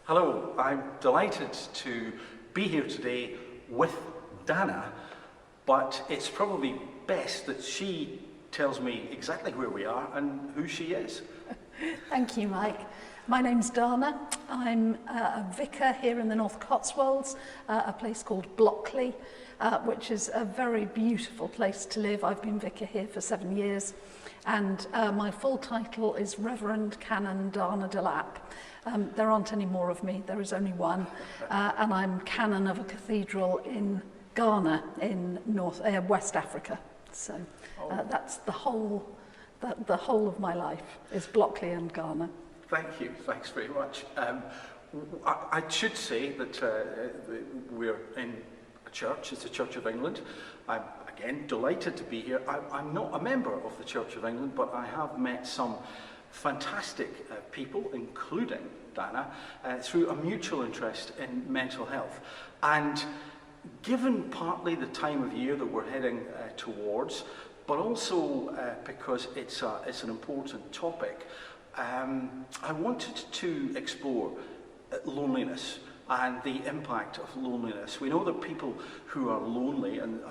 Hello, I'm delighted to be here today with Dana, but it's probably best that she tells me exactly where we are and who she is. Thank you, Mike. My name's Dana. I'm a vicar here in the North Cotswolds, a place called Blockley, which is a very beautiful place to live. I've been vicar here for 7 years, and my full title is Rev Canon Dana Delap. There aren't any more of me, there is only one, and I'm canon of a cathedral in Ghana in West Africa. So that's the whole of my life is Blockley and Ghana. Thank you, thanks very much. I should say that we're in a church, it's the Church of England. I'm again delighted to be here. I'm not a member of the Church of England, but I have met some fantastic people, including Dana, through a mutual interest in mental health. And given partly the time of year that we're heading towards, but also because it's an important topic, I wanted to explore loneliness and the impact of loneliness. We know that people who are lonely and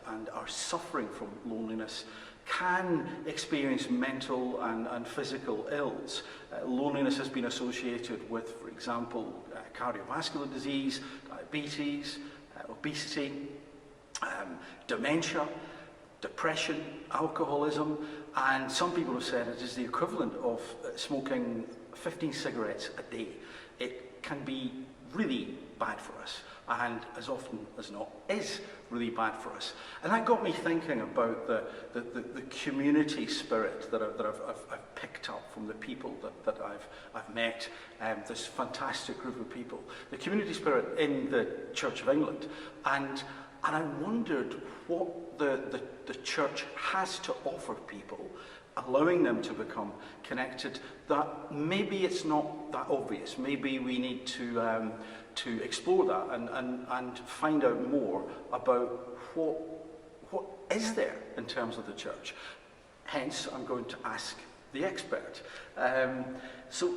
are suffering from loneliness can experience mental and physical ills. Loneliness has been associated with, for example, cardiovascular disease, diabetes, obesity, dementia, depression, alcoholism, and some people have said it is the equivalent of smoking 15 cigarettes a day. It can be really bad for us, and as often as not is really bad for us. And that got me thinking about the community spirit that I've picked up from the people that I've met, this fantastic group of people. The community spirit in the Church of England, and I wondered what the church has to offer people, allowing them to become connected, that maybe it's not that obvious. Maybe we need to explore that and find out more about what is there in terms of the church. Hence, I'm going to ask the expert. So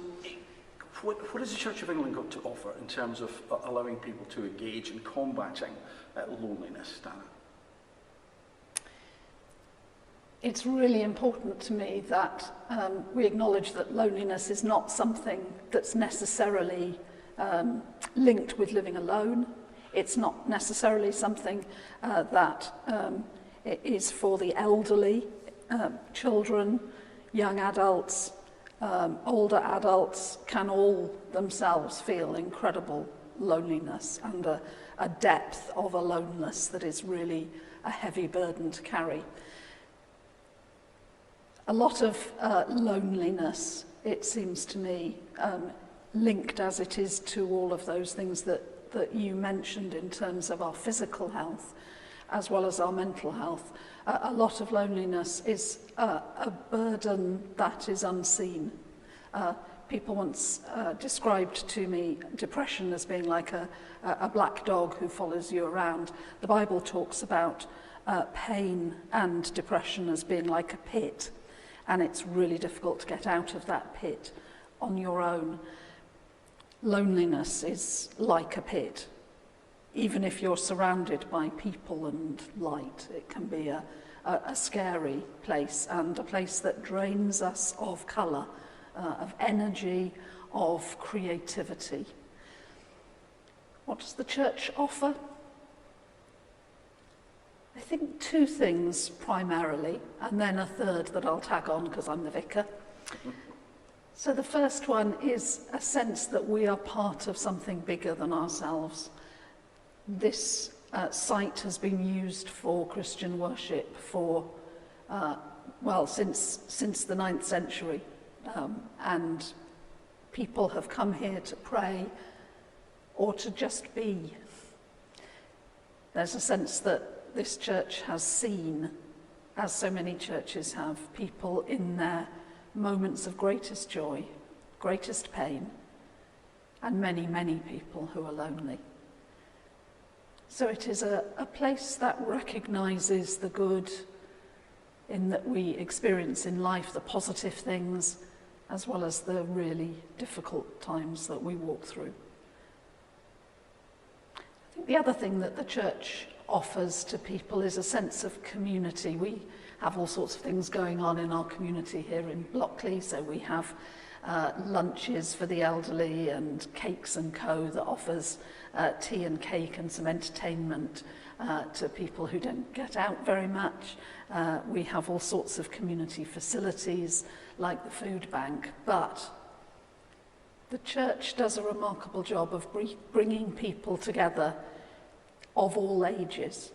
what has the Church of England got to offer in terms of allowing people to engage in combating loneliness, Dana? It's really important to me that we acknowledge that loneliness is not something that's necessarily linked with living alone. It's not necessarily something that is for the elderly, children, young adults, older adults can all themselves feel incredible loneliness and a depth of aloneness that is really a heavy burden to carry. A lot of loneliness, it seems to me, linked as it is to all of those things that you mentioned in terms of our physical health as well as our mental health. A lot of loneliness is a burden that is unseen. People once described to me depression as being like a black dog who follows you around. The Bible talks about pain and depression as being like a pit, and it's really difficult to get out of that pit on your own. Loneliness is like a pit. Even if you're surrounded by people and light, it can be a scary place, and a place that drains us of colour, of energy, of creativity. What does the church offer? I think two things primarily, and then a third that I'll tag on because I'm the vicar. So the first one is a sense that we are part of something bigger than ourselves. This site has been used for Christian worship for, since the 9th century. And people have come here to pray or to just be. There's a sense that this church has seen, as so many churches have, people in their moments of greatest joy, greatest pain, and many, many people who are lonely. So it is a place that recognises the good in that we experience in life, the positive things, as well as the really difficult times that we walk through. I think the other thing that the church offers to people is a sense of community. We have all sorts of things going on in our community here in Blockley, so we have lunches for the elderly and Cakes and Co that offers tea and cake and some entertainment to people who don't get out very much. We have all sorts of community facilities like the food bank, but the church does a remarkable job of bringing people together of all ages.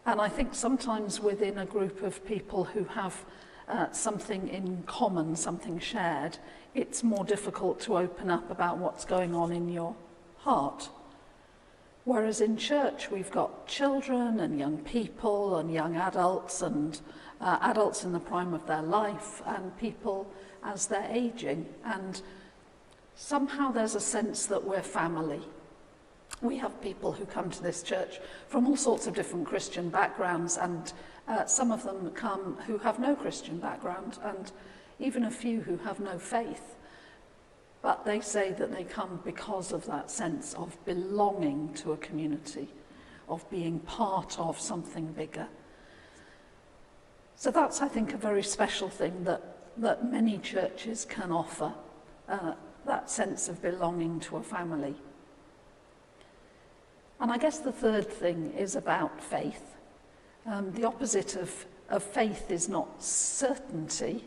And I think sometimes within a group of people who have something in common, something shared, it's more difficult to open up about what's going on in your heart. Whereas in church, we've got children and young people and young adults and adults in the prime of their life and people as they're aging. And somehow there's a sense that we're family. We have people who come to this church from all sorts of different Christian backgrounds, and some of them come who have no Christian background, and even a few who have no faith. But they say that they come because of that sense of belonging to a community, of being part of something bigger. So that's, I think, a very special thing that many churches can offer, that sense of belonging to a family. And I guess the third thing is about faith. The opposite of faith is not certainty.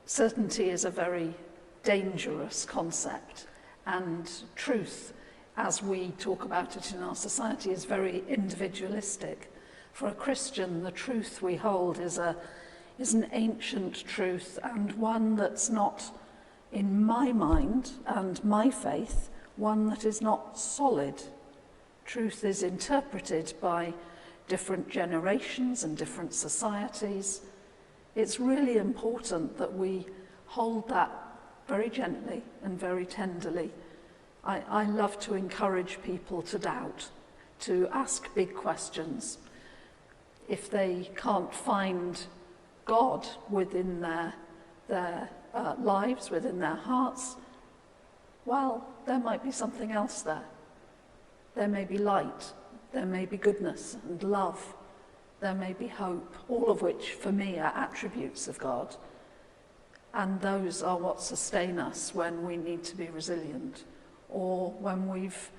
Certainty is a very dangerous concept, and truth, as we talk about it in our society, is very individualistic. For a Christian, the truth we hold is an ancient truth, and one that's not, in my mind and my faith, one that is not solid. Truth is interpreted by different generations and different societies. It's really important that we hold that very gently and very tenderly. I love to encourage people to doubt, to ask big questions. If they can't find God within their lives, within their hearts, well, there might be something else there. There may be light, there may be goodness and love, there may be hope, all of which for me are attributes of God. And those are what sustain us when we need to be resilient, or when we've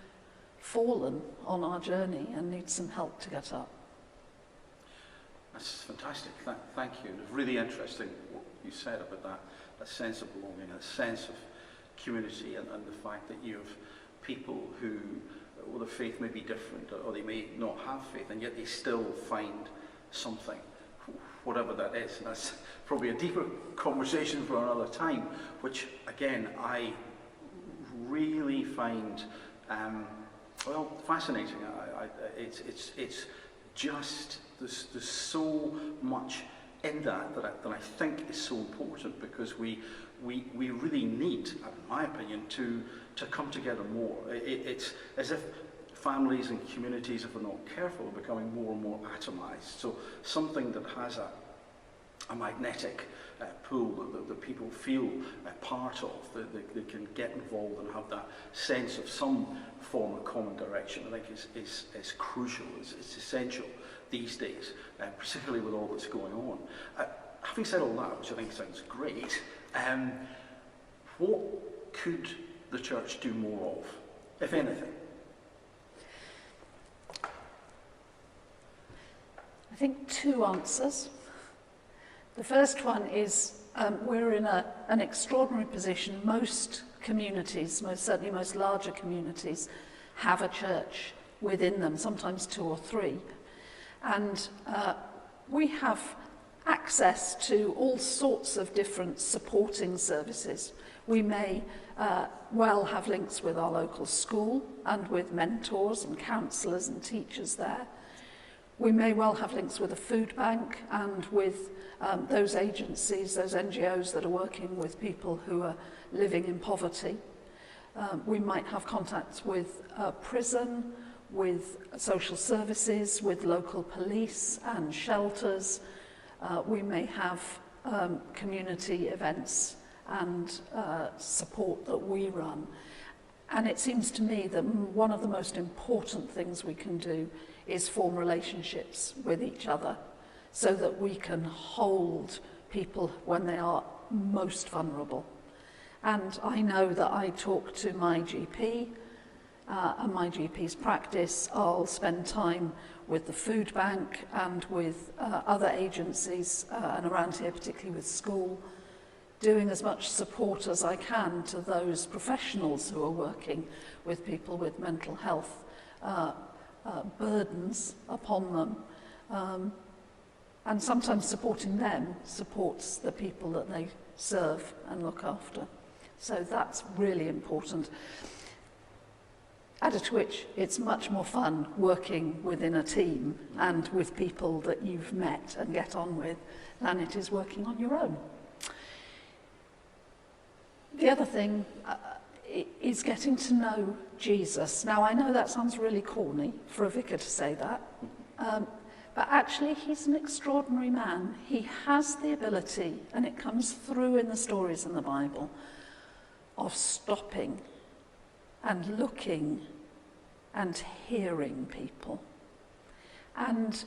fallen on our journey and need some help to get up. That's fantastic. Thank you. It's really interesting what you said about that sense of belonging, a sense of community, and the fact that you have people who, well, their faith may be different, or they may not have faith, and yet they still find something, whatever that is. And that's probably a deeper conversation for another time, which, again, I really find, fascinating. It's just, there's so much in that I think is so important, because we really need, in my opinion, to come together more. It's as if families and communities, if we're not careful, are becoming more and more atomized. So something that has a magnetic pull that people feel a part of, that they can get involved and have that sense of some form of common direction, I think is crucial, it's essential these days, particularly with all that's going on. Having said all that, which I think sounds great, what could the church do more of, if anything? I think two answers. The first one is we're in an extraordinary position. Most communities, certainly most larger communities, have a church within them, sometimes two or three. And we have access to all sorts of different supporting services. We may well have links with our local school and with mentors and counsellors and teachers there. We may well have links with a food bank and with those agencies, those NGOs that are working with people who are living in poverty. We might have contacts with a prison, with social services, with local police and shelters, We may have community events and support that we run. And it seems to me that one of the most important things we can do is form relationships with each other so that we can hold people when they are most vulnerable. And I know that I talk to my GP, and my GP's practice. I'll spend time with the food bank and with other agencies and around here, particularly with school, doing as much support as I can to those professionals who are working with people with mental health burdens upon them. And sometimes supporting them supports the people that they serve and look after. So that's really important. Added to which, it's much more fun working within a team and with people that you've met and get on with than it is working on your own. The other thing is getting to know Jesus. Now, I know that sounds really corny for a vicar to say that, but actually he's an extraordinary man. He has the ability, and it comes through in the stories in the Bible, of stopping and looking and hearing people. And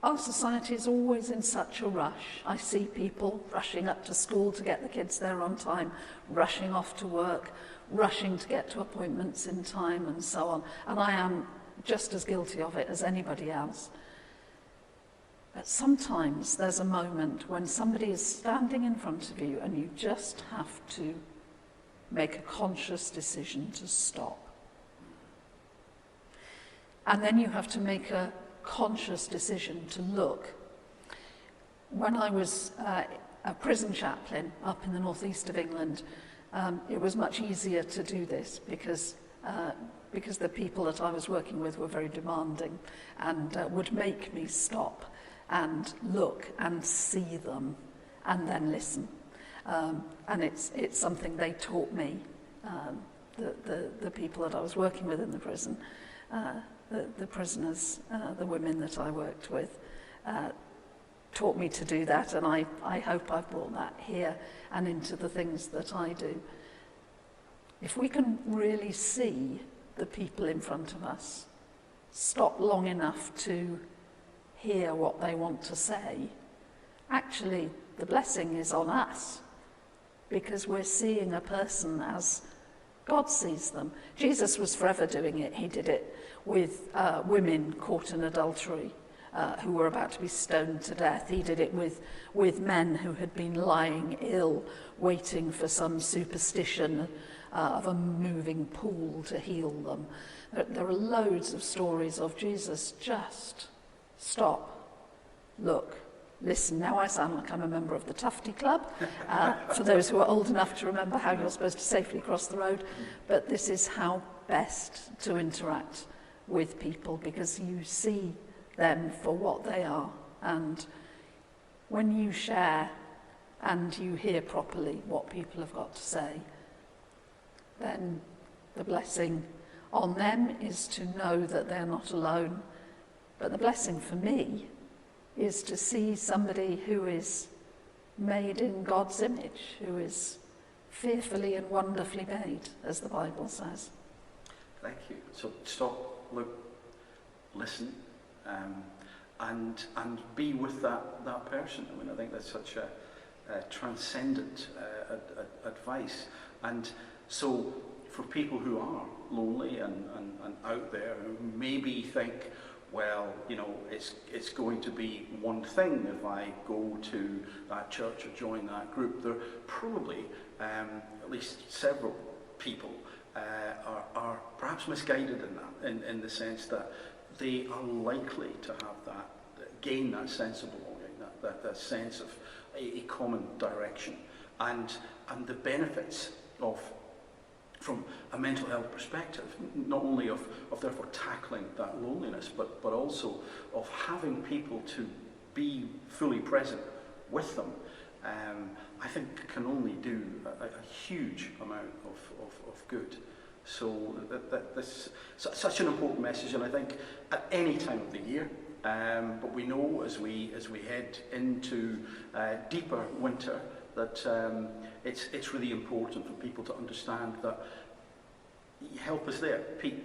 our society is always in such a rush. I see people rushing up to school to get the kids there on time, rushing off to work, rushing to get to appointments in time, and so on. And I am just as guilty of it as anybody else. But sometimes there's a moment when somebody is standing in front of you and you just have to make a conscious decision to stop. And then you have to make a conscious decision to look. When I was a prison chaplain up in the northeast of England, it was much easier to do this because the people that I was working with were very demanding and would make me stop and look and see them and then listen. And it's something they taught me, the people that I was working with in the prison, the prisoners, the women that I worked with, taught me to do that, and I hope I've brought that here and into the things that I do. If we can really see the people in front of us, stop long enough to hear what they want to say, actually the blessing is on us, because we're seeing a person as God sees them. Jesus was forever doing it. He did it with women caught in adultery who were about to be stoned to death. He did it with men who had been lying ill, waiting for some superstition of a moving pool to heal them. There are loads of stories of Jesus just stop, look, listen. Now I sound like I'm a member of the Tufty Club, for those who are old enough to remember how you're supposed to safely cross the road. But this is how best to interact with people, because you see them for what they are. And when you share and you hear properly what people have got to say, then the blessing on them is to know that they're not alone. But the blessing for me is to see somebody who is made in God's image, who is fearfully and wonderfully made, as the Bible says. Thank you. So stop, look, listen, and be with that person. I mean, I think that's such a transcendent advice. And so for people who are lonely and out there, who maybe think, well, you know, it's going to be one thing if I go to that church or join that group. There are probably at least several people are perhaps misguided in that, in the sense that they are likely to have gain that sense of belonging, that sense of a common direction, and the benefits of, from a mental health perspective, not only of therefore tackling that loneliness, but also of having people to be fully present with them, I think can only do a huge amount of good. So that's such an important message, and I think at any time of the year, but we know as we head into deeper winter that it's really important for people to understand that help is there.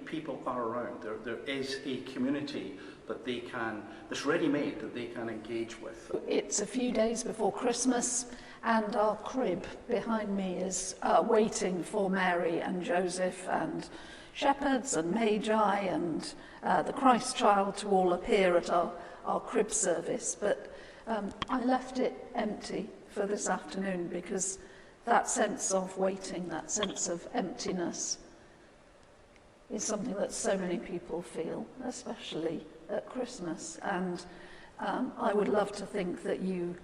People are around. There is a community that they can, that's ready-made, that they can engage with. It's a few days before Christmas, and our crib behind me is waiting for Mary and Joseph and shepherds and magi and the Christ child to all appear at our crib service. But I left it empty for this afternoon because that sense of waiting, that sense of emptiness, is something that so many people feel, especially at Christmas. And I would love to think that you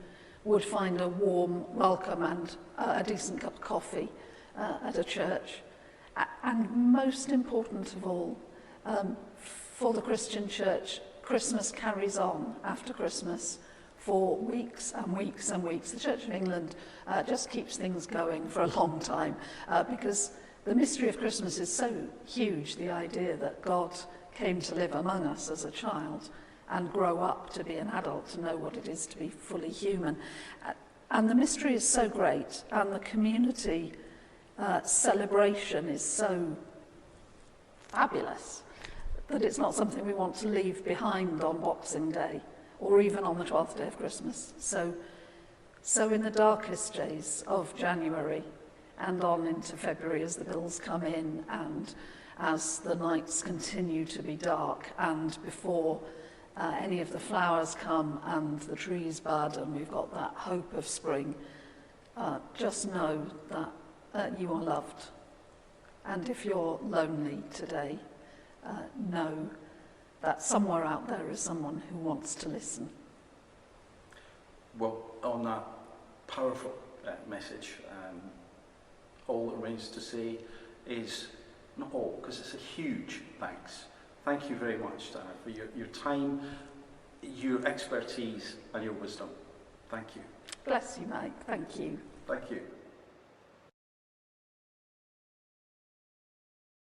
would find a warm welcome and a decent cup of coffee at a church. And most important of all, for the Christian church, Christmas carries on after Christmas for weeks and weeks and weeks. The Church of England just keeps things going for a long time because the mystery of Christmas is so huge, the idea that God came to live among us as a child and grow up to be an adult, to know what it is to be fully human. And the mystery is so great, and the community celebration is so fabulous that it's not something we want to leave behind on Boxing Day or even on the 12th day of Christmas. So in the darkest days of January and on into February, as the bills come in and as the nights continue to be dark and before any of the flowers come and the trees bud and we've got that hope of spring, just know that you are loved. And if you're lonely today, know that somewhere out there is someone who wants to listen. Well, on that powerful message, all that remains to say is, not all, because it's a huge thanks. Thank you very much, Dana, for your time, your expertise and your wisdom. Thank you. Bless you, Mike. Thank you. Thank you.